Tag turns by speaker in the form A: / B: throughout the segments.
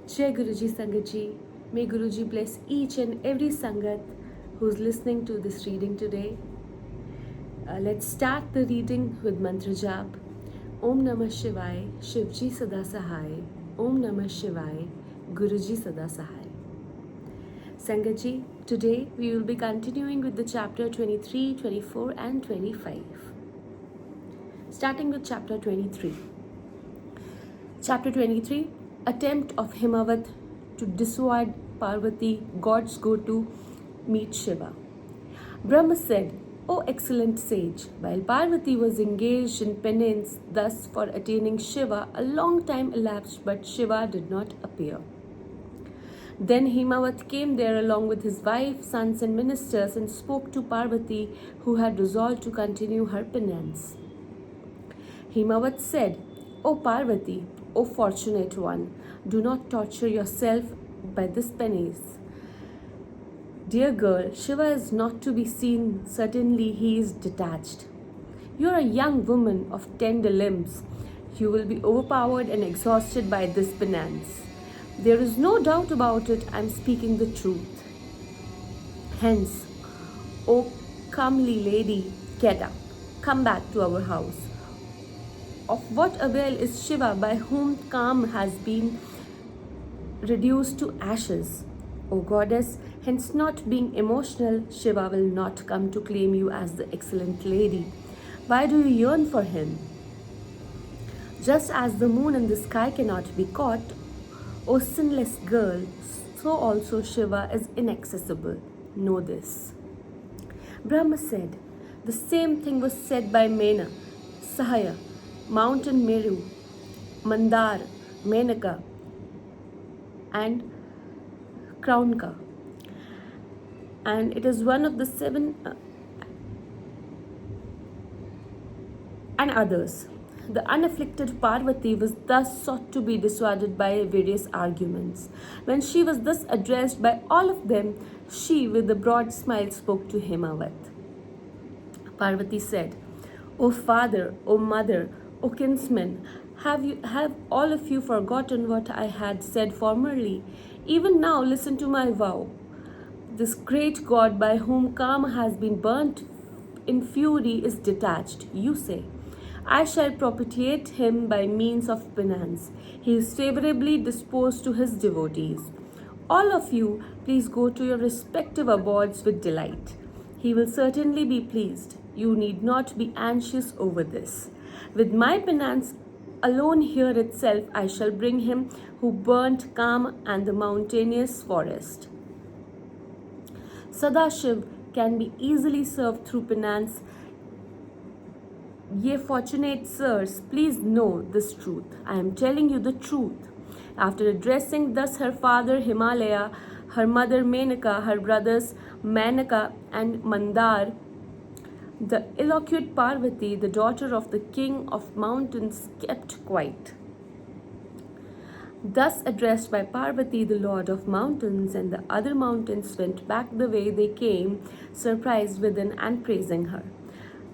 A: Jai Guruji Sangat ji. May Guruji bless each and every Sangat who's listening to this reading today. Let's start the reading with mantra jap. Om Namah Shivaya, Shivji Sada Sahai. Om Namah Shivaya, Guruji Sada Sahai. Sangat ji, today we will be continuing with the chapter 23, 24 and 25. Starting with chapter 23. Chapter 23, attempt of Himavat to dissuade Parvati, gods go to meet Shiva. Brahma said, O excellent sage, while Parvati was engaged in penance thus for attaining Shiva, a long time elapsed but Shiva did not appear. Then Himavat came there along with his wife, sons and ministers and spoke to Parvati, who had resolved to continue her penance. Himavat said, O Parvati, O fortunate one, do not torture yourself by this penance. Dear girl, Shiva is not to be seen, certainly he is detached. You are a young woman of tender limbs. You will be overpowered and exhausted by this penance. There is no doubt about it, I am speaking the truth. Hence, O comely lady, get up, come back to our house. Of what avail is Shiva by whom calm has been reduced to ashes? O goddess, hence not being emotional, Shiva will not come to claim you as the excellent lady. Why do you yearn for him? Just as the moon in the sky cannot be caught, O sinless girl, so also Shiva is inaccessible. Know this. Brahma said, the same thing was said by Mena, Sahaya, Mountain Meru, Mandar, Menaka, and Kraunka. And it is one of the seven and others. The unafflicted Parvati was thus sought to be dissuaded by various arguments. When she was thus addressed by all of them, she with a broad smile spoke to Himavat. Parvati said, O father, O mother, O kinsmen, have all of you forgotten what I had said formerly? Even now listen to my vow. This great God by whom Kama has been burnt in fury is detached, you say. I shall propitiate him by means of penance. He is favorably disposed to his devotees. All of you, please go to your respective abodes with delight. He will certainly be pleased. You need not be anxious over this. With my penance alone here itself, I shall bring him who burnt Kama and the mountainous forest. Sadashiv can be easily served through penance. Ye fortunate sirs, please know this truth. I am telling you the truth. After addressing thus her father Himalaya, her mother Menaka, her brothers Manaka and Mandar, the eloquent Parvati, the daughter of the king of mountains, kept quiet. Thus addressed by Parvati, the lord of mountains, and the other mountains went back the way they came, surprised within and praising her.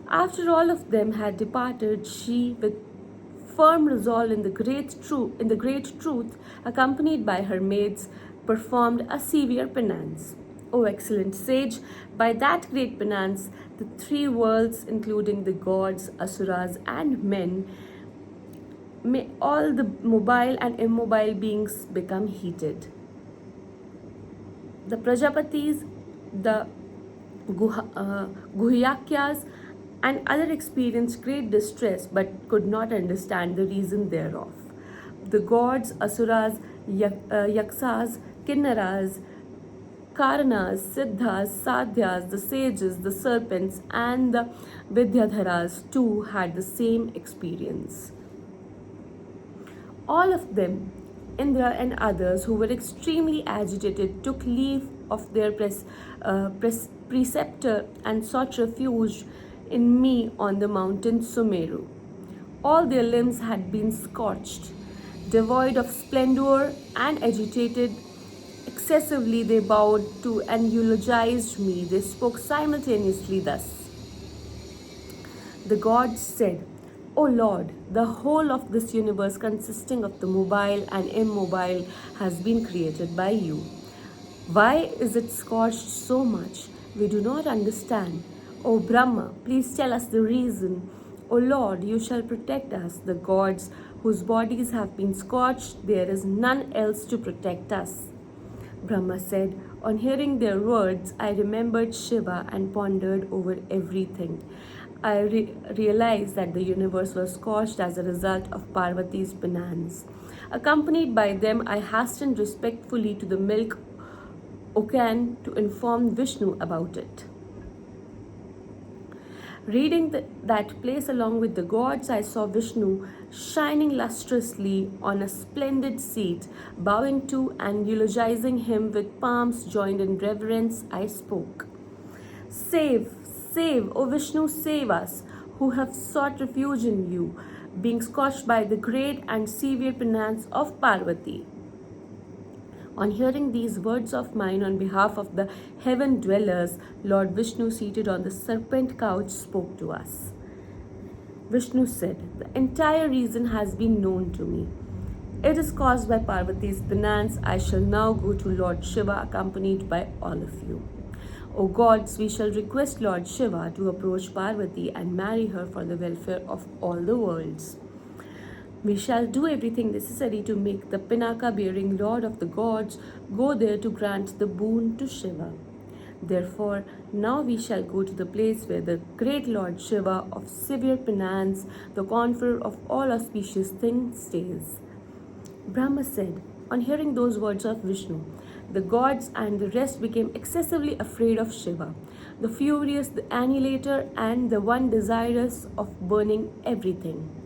A: After all of them had departed, she, with firm resolve in the great truth, accompanied by her maids, performed a severe penance. O excellent sage, by that great penance, the three worlds, including the gods, asuras, and men, may all the mobile and immobile beings become heated. The Prajapatis, the Guhyakyas, and other experienced great distress but could not understand the reason thereof. The gods, asuras, yaksas, kinnaras, karanas, siddhas, sadhyas, the sages, the serpents, and the vidyadharas too had the same experience. All of them, Indra and others who were extremely agitated, took leave of their preceptor and sought refuge in me on the mountain Sumeru. All their limbs had been scorched. Devoid of splendor and agitated excessively, they bowed to and eulogized me. They spoke simultaneously thus. The gods said, O Lord, the whole of this universe consisting of the mobile and immobile has been created by you. Why is it scorched so much? We do not understand. O Brahma, please tell us the reason. O Lord, you shall protect us, the gods whose bodies have been scorched. There is none else to protect us. Brahma said, on hearing their words, I remembered Shiva and pondered over everything. I realized that the universe was scorched as a result of Parvati's penance. Accompanied by them, I hastened respectfully to the milk ocan to inform Vishnu about it. Reading that place along with the gods, I saw Vishnu shining lustrously on a splendid seat. Bowing to and eulogizing him with palms joined in reverence, I spoke. Save, save, O Vishnu, save us, who have sought refuge in you, being scorched by the great and severe penance of Parvati. On hearing these words of mine on behalf of the heaven dwellers, Lord Vishnu, seated on the serpent couch, spoke to us. Vishnu said, the entire reason has been known to me. It is caused by Parvati's penance. I shall now go to Lord Shiva accompanied by all of you. O gods, we shall request Lord Shiva to approach Parvati and marry her for the welfare of all the worlds. We shall do everything necessary to make the Pinaka-bearing Lord of the gods go there to grant the boon to Shiva. Therefore, now we shall go to the place where the great Lord Shiva of severe penance, the conferrer of all auspicious things, stays. Brahma said, on hearing those words of Vishnu, the gods and the rest became excessively afraid of Shiva, the furious, the annihilator, and the one desirous of burning everything.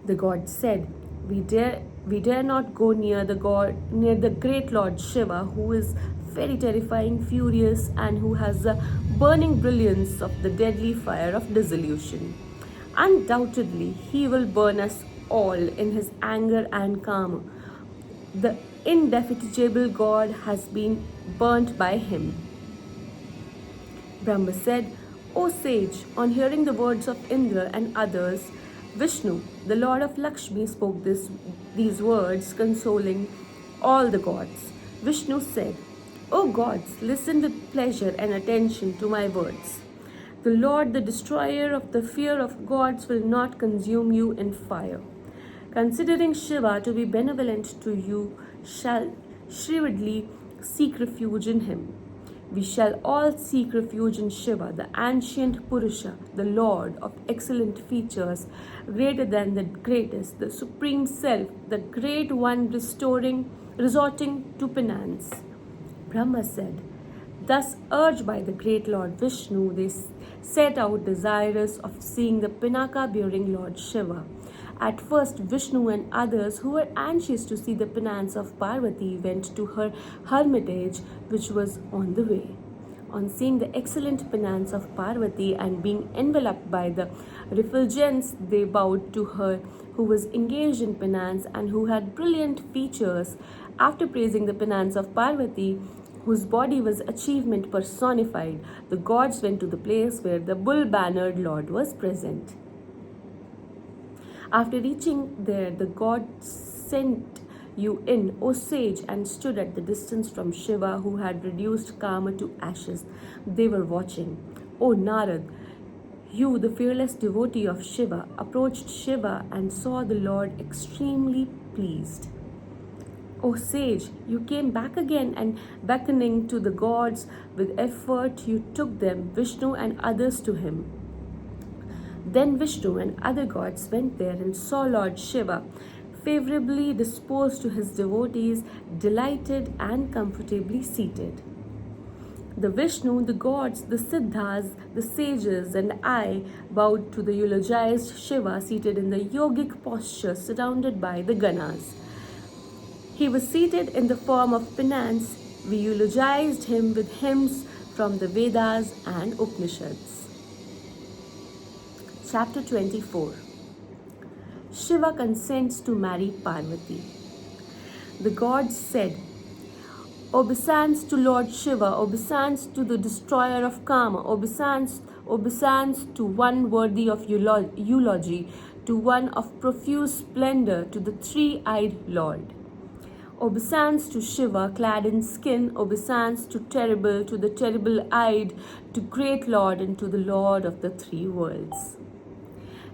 A: The god said, we dare not go near the great Lord Shiva, who is very terrifying, furious, and who has the burning brilliance of the deadly fire of dissolution. Undoubtedly, he will burn us all in his anger and karma. The indefatigable god has been burnt by him. Brahma said, O sage, on hearing the words of Indra and others, Vishnu, the Lord of Lakshmi, spoke these words, consoling all the gods. Vishnu said, O gods, listen with pleasure and attention to my words. The Lord, the destroyer of the fear of gods, will not consume you in fire. Considering Shiva to be benevolent to you, shall shrewdly seek refuge in him. We shall all seek refuge in Shiva, the ancient Purusha, the Lord of excellent features, greater than the greatest, the supreme self, the great one resorting to penance. Brahma said, thus urged by the great Lord Vishnu, they set out desirous of seeing the Pinaka-bearing Lord Shiva. At first, Vishnu and others who were anxious to see the penance of Parvati went to her hermitage, which was on the way. On seeing the excellent penance of Parvati and being enveloped by the refulgence, they bowed to her who was engaged in penance and who had brilliant features. After praising the penance of Parvati, whose body was achievement personified, the gods went to the place where the bull-bannered Lord was present. After reaching there, the gods sent you in, O sage, and stood at the distance from Shiva, who had reduced Kama to ashes. They were watching. O Narad, you, the fearless devotee of Shiva, approached Shiva and saw the Lord extremely pleased. O sage, you came back again, and beckoning to the gods with effort, you took them, Vishnu and others, to him. Then Vishnu and other gods went there and saw Lord Shiva, favorably disposed to his devotees, delighted and comfortably seated. The Vishnu, the gods, the Siddhas, the sages, and I bowed to the eulogized Shiva seated in the yogic posture surrounded by the Ganas. He was seated in the form of penance. We eulogized him with hymns from the Vedas and Upanishads. Chapter 24. Shiva consents to marry Parvati. The gods said, Obeisance to Lord Shiva, obeisance to the destroyer of Kama, obeisance obeisance to one worthy of eulogy, to one of profuse splendor, to the three-eyed Lord. Obeisance to Shiva, clad in skin, obeisance to the terrible-eyed, to great Lord, and to the Lord of the three worlds.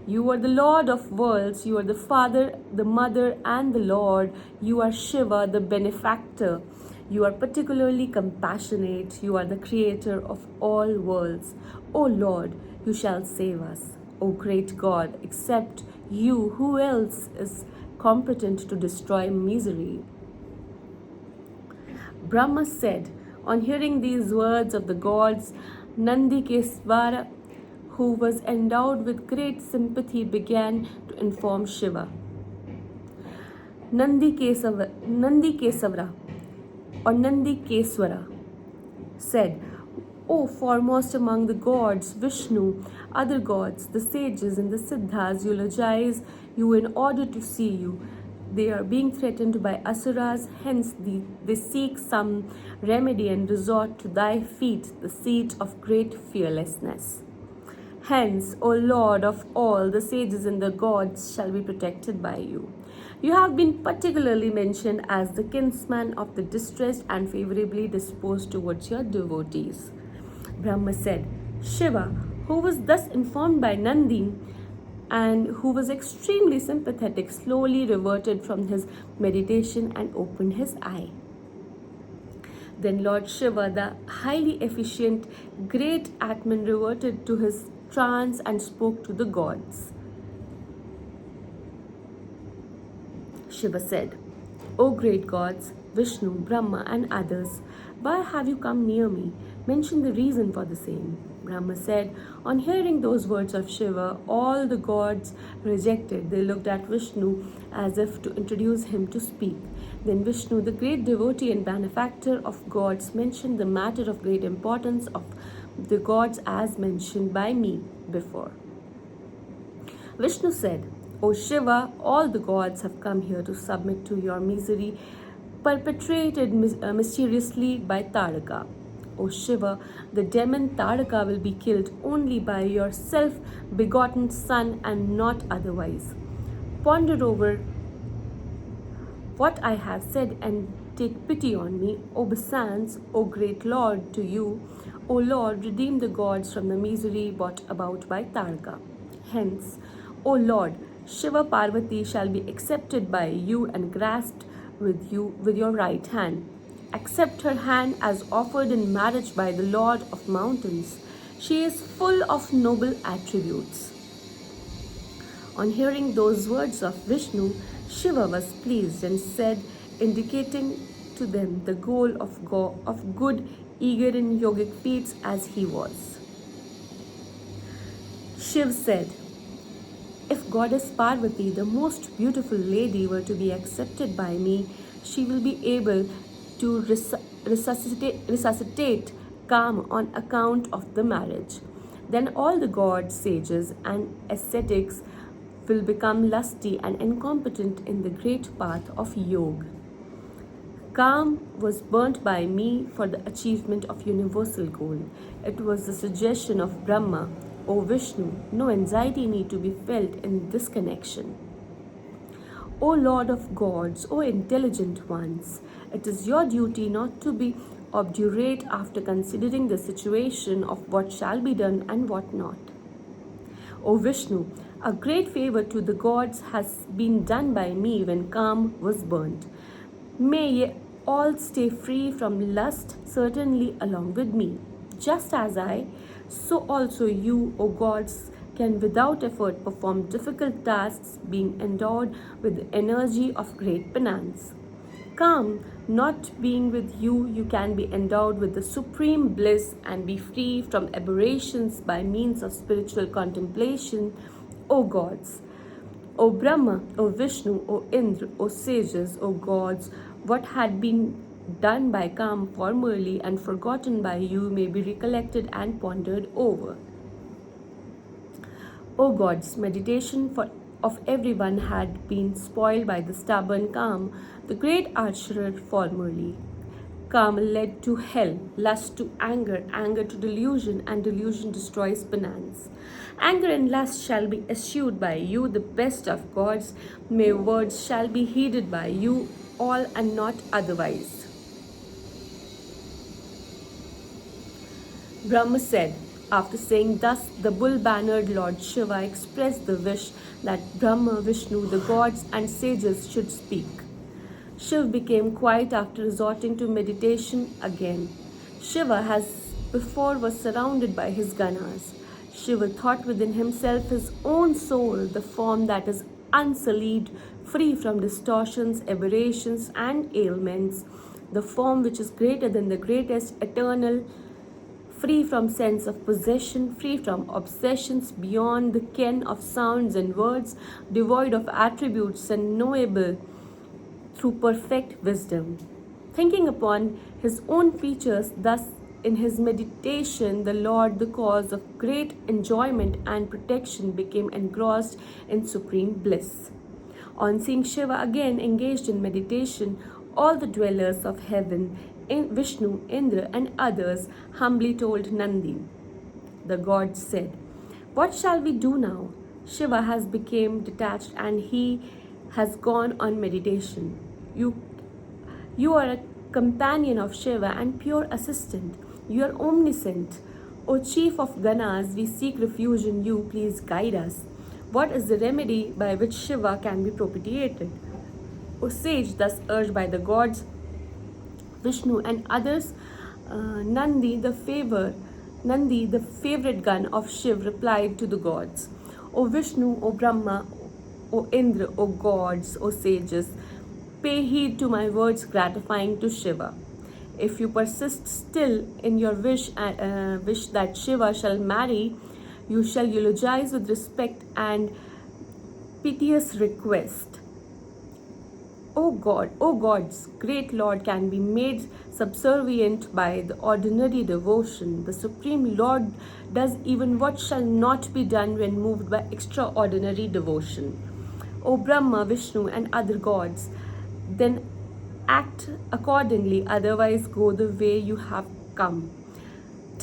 A: You are the Lord of worlds, you are the Father, the Mother, and the Lord. You are Shiva, the benefactor. You are particularly compassionate. You are the creator of all worlds. O Lord, you shall save us. O great God, except you, who else is competent to destroy misery? Brahma said, on hearing these words of the gods, Nandi Kesvara, who was endowed with great sympathy, began to inform Shiva. Nandi Kesavara or Nandi Keswara said, O foremost among the gods, Vishnu, other gods, the sages and the siddhas eulogize you in order to see you. They are being threatened by asuras, hence they seek some remedy and resort to thy feet, the seat of great fearlessness. Hence, O Lord of all, the sages and the gods shall be protected by you. You have been particularly mentioned as the kinsman of the distressed and favorably disposed towards your devotees. Brahma said, Shiva, who was thus informed by Nandi and who was extremely sympathetic, slowly reverted from his meditation and opened his eye. Then Lord Shiva, the highly efficient great Atman, reverted to his trance and spoke to the gods. Shiva said, O great gods, Vishnu, Brahma, and others, why have you come near me? Mention the reason for the same. Brahma said, on hearing those words of Shiva, all the gods rejected. They looked at Vishnu as if to introduce him to speak. Then Vishnu, the great devotee and benefactor of gods, mentioned the matter of great importance of the gods as mentioned by me before. Vishnu said, O Shiva, all the gods have come here to submit to your misery perpetrated mysteriously by Taraka. O Shiva, the demon Taraka will be killed only by your self-begotten son and not otherwise. Ponder over what I have said and take pity on me. Obeisance, O great Lord, to you. O Lord, redeem the gods from the misery brought about by Taraka. Hence, O Lord, Shiva Parvati shall be accepted by you and grasped with your right hand. Accept her hand as offered in marriage by the Lord of mountains. She is full of noble attributes. On hearing those words of Vishnu, Shiva was pleased and said, indicating to them the goal of good, eager in yogic feats as he was. Shiv said, if Goddess Parvati, the most beautiful lady, were to be accepted by me, she will be able to resuscitate calm on account of the marriage. Then all the gods, sages, and ascetics will become lusty and incompetent in the great path of yoga. Calm was burnt by me for the achievement of universal goal. It was the suggestion of Brahma. O Vishnu, no anxiety need to be felt in this connection. O Lord of gods, O intelligent ones, it is your duty not to be obdurate after considering the situation of what shall be done and what not. O Vishnu, a great favor to the gods has been done by me when Kam was burnt. May ye all stay free from lust, certainly along with me. Just as I, so also you, O gods, can without effort perform difficult tasks, being endowed with the energy of great penance. Come, not being with you, you can be endowed with the supreme bliss and be free from aberrations by means of spiritual contemplation, O gods. O Brahma, O Vishnu, O Indra, O sages, O gods, what had been done by Kam formerly and forgotten by you may be recollected and pondered over. O gods, meditation of everyone had been spoiled by the stubborn Kam, the great archer formerly. karma led to hell, lust to anger, anger to delusion, and delusion destroys penance. Anger and lust shall be eschewed by you, the best of gods. May words shall be heeded by you all and not otherwise. Brahma said, after saying thus, the bull-bannered Lord Shiva expressed the wish that Brahma, Vishnu, the gods and sages should speak. Shiv became quiet after resorting to meditation again. Shiva, as before, was surrounded by his ganas. Shiva thought within himself his own soul, the form that is unsullied, free from distortions, aberrations, and ailments, the form which is greater than the greatest, eternal, free from sense of possession, free from obsessions, beyond the ken of sounds and words, devoid of attributes and knowable through perfect wisdom. Thinking upon his own features, thus in his meditation, the Lord, the cause of great enjoyment and protection, became engrossed in supreme bliss. On seeing Shiva again engaged in meditation, all the dwellers of heaven, Vishnu, Indra, and others humbly told Nandi. The god said, "What shall we do now? Shiva has become detached and he has gone on meditation. You are a companion of Shiva and pure assistant. You are omniscient. O chief of Ganas, we seek refuge in you. Please guide us. What is the remedy by which Shiva can be propitiated?" O sage, thus urged by the gods, Vishnu and others, Nandi, the favorite gun of Shiv, replied to the gods, "O Vishnu, O Brahma, O Indra, O gods, O sages, pay heed to my words gratifying to Shiva. If you persist still in your wish that Shiva shall marry, you shall eulogize with respect and piteous request. O gods, great Lord can be made subservient by the ordinary devotion. The Supreme Lord does even what shall not be done when moved by extraordinary devotion. O Brahma, Vishnu, and other gods, then act accordingly, otherwise go the way you have come.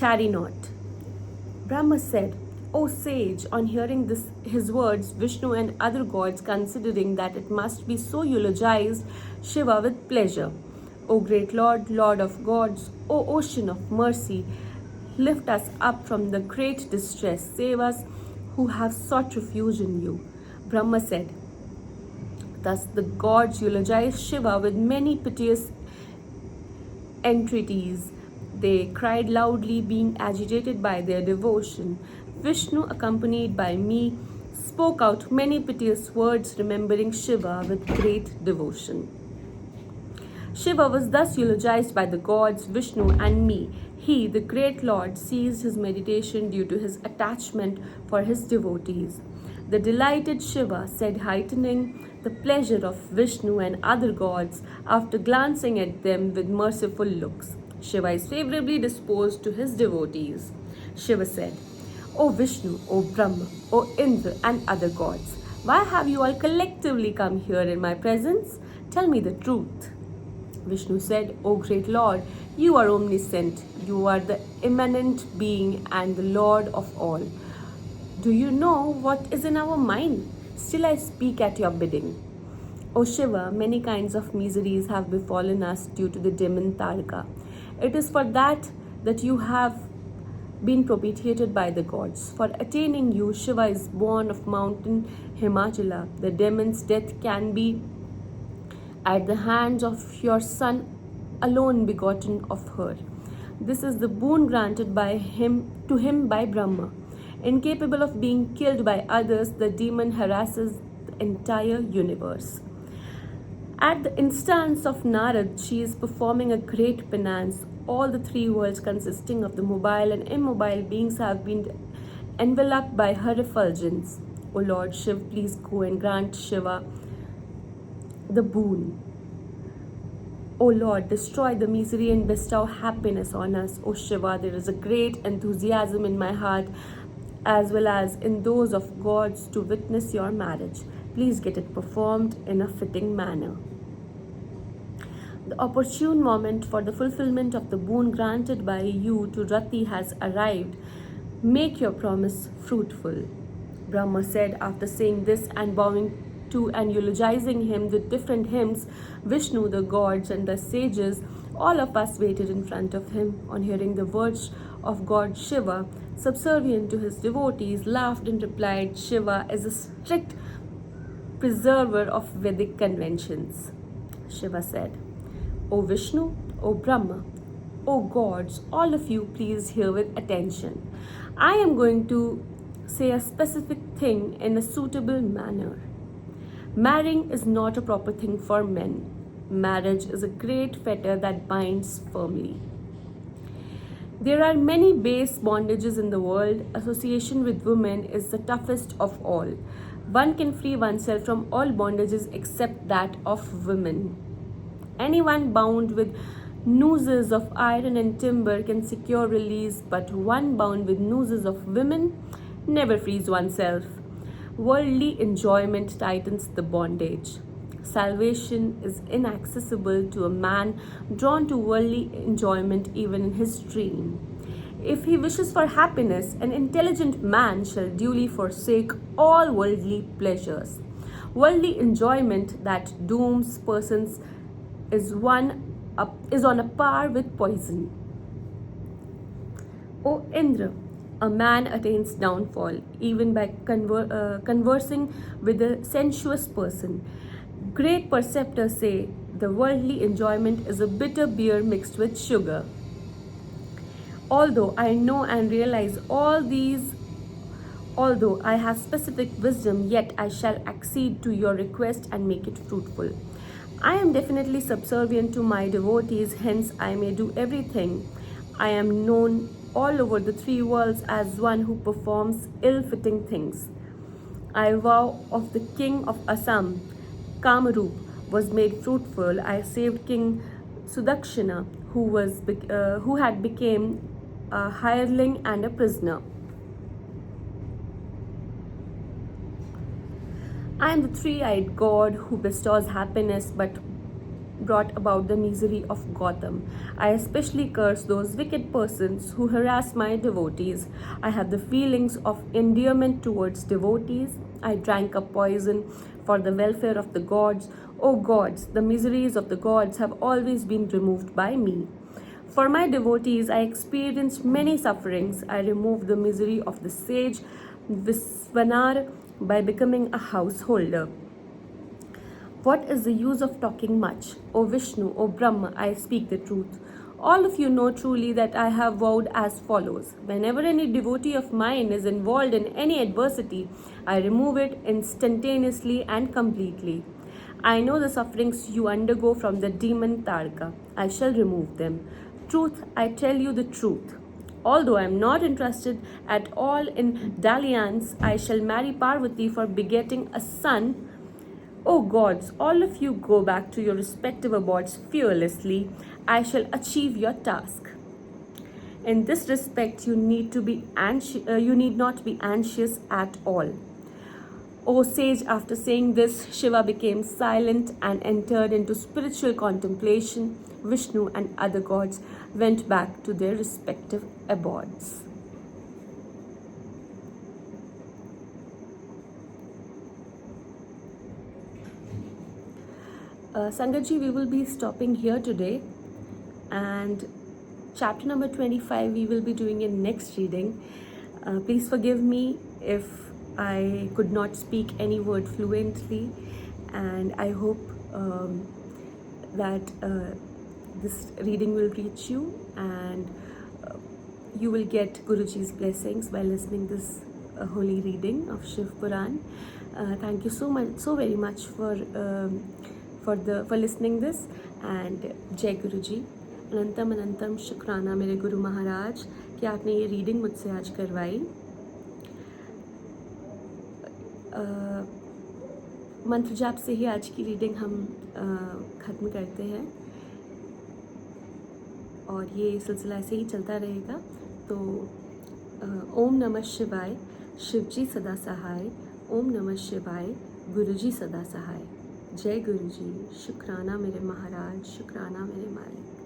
A: Tarry not." Brahma said, "O sage," on hearing his words, Vishnu and other gods, considering that it must be so, eulogized Shiva with pleasure. "O great Lord, Lord of gods, O ocean of mercy, lift us up from the great distress. Save us who have sought refuge in you." Brahma said. Thus the gods eulogized Shiva with many piteous entreaties. They cried loudly, being agitated by their devotion. Vishnu, accompanied by me, spoke out many piteous words, remembering Shiva with great devotion. Shiva was thus eulogized by the gods, Vishnu, and me. He, the great Lord, ceased his meditation due to his attachment for his devotees. The delighted Shiva said, heightening the pleasure of Vishnu and other gods after glancing at them with merciful looks, "Shiva is favorably disposed to his devotees." Shiva said, "O Vishnu, O Brahma, O Indra, and other gods, why have you all collectively come here in my presence? Tell me the truth." Vishnu said, "O great Lord, you are omniscient. You are the immanent being and the Lord of all. Do you know what is in our mind? Still I speak at your bidding. O Shiva, many kinds of miseries have befallen us due to the demon Taraka. It is for that you have been propitiated by the gods. For attaining you, Shiva is born of mountain Himachala. The demon's death can be at the hands of your son, alone begotten of her. This is the boon granted to him by Brahma. Incapable of being killed by others, the demon harasses the entire universe. At the instance of Narad, she is performing a great penance. All the three worlds, consisting of the mobile and immobile beings, have been enveloped by her effulgence. O Lord Shiv, please go and grant Shiva the boon. O Lord, destroy the misery and bestow happiness on us. O Shiva, there is a great enthusiasm in my heart as well as in those of gods to witness your marriage. Please get it performed in a fitting manner." The opportune moment for the fulfillment of the boon granted by you to Rati has arrived. Make your promise fruitful. Brahma said after saying this and bowing to and eulogizing him with different hymns. Vishnu, the gods, and the sages, all of us waited in front of him. On hearing the words of God Shiva, subservient to his devotees, laughed and replied, Shiva is a strict preserver of Vedic conventions. Shiva said, O Vishnu, O Brahma, O gods, all of you, please hear with attention. I am going to say a specific thing in a suitable manner. Marrying is not a proper thing for men. Marriage is a great fetter that binds firmly. There are many base bondages in the world. Association with women is the toughest of all. One can free oneself from all bondages except that of women. Anyone bound with nooses of iron and timber can secure release, but one bound with nooses of women never frees oneself. Worldly enjoyment tightens the bondage. Salvation is inaccessible to a man drawn to worldly enjoyment even in his dream. If he wishes for happiness, an intelligent man shall duly forsake all worldly pleasures. Worldly enjoyment that dooms persons is on a par with poison. O Indra, a man attains downfall even by conversing with a sensuous person. Great perceptors say the worldly enjoyment is a bitter beer mixed with sugar. Although I know and realize all these, although I have specific wisdom, yet I shall accede to your request and make it fruitful. I am definitely subservient to my devotees, hence I may do everything. I am known all over the three worlds as one who performs ill-fitting things. I vow of the king of Assam, Kamarup, was made fruitful. I saved King Sudakshina, who had become a hireling and a prisoner. I am the three-eyed God who bestows happiness but brought about the misery of Gotham. I especially curse those wicked persons who harass my devotees. I have the feelings of endearment towards devotees. I drank a poison for the welfare of the gods. O gods, the miseries of the gods have always been removed by me. For my devotees, I experienced many sufferings. I removed the misery of the sage Visvanar by becoming a householder. What is the use of talking much? O Vishnu, O Brahma, I speak the truth. All of you know truly that I have vowed as follows. Whenever any devotee of mine is involved in any adversity, I remove it instantaneously and completely. I know the sufferings you undergo from the demon Taraka. I shall remove them. Truth, I tell you the truth. Although I am not interested at all in dalliance, I shall marry Parvati for begetting a son. O gods, all of you go back to your respective abodes fearlessly. I shall achieve your task. In this respect, you need not be anxious at all. O sage, after saying this, Shiva became silent and entered into spiritual contemplation. Vishnu and other gods went back to their respective abodes. Sangatji, we will be stopping here today, and chapter number 25 we will be doing in next reading. Please forgive me if I could not speak any word fluently, and I hope that this reading will reach you and you will get Guruji's blessings by listening this holy reading of Shiv Puran. Thank you so very much for listening this, and जय गुरु जी. अनंतम अनंतम शुक्राना मेरे गुरु महाराज कि आपने ये reading मुझसे आज करवाई. मंत्र जाप से ही आज की रीडिंग हम ख़त्म करते हैं और ये सिलसिला ऐसे ही चलता रहेगा. तो ओम नमः शिवाय, शिवजी सदा सहाय. ओम नमः शिवाय, गुरुजी सदा सहाय. जय गुरु जी, शुक्राना मेरे महाराज, शुक्राना मेरे मालिक।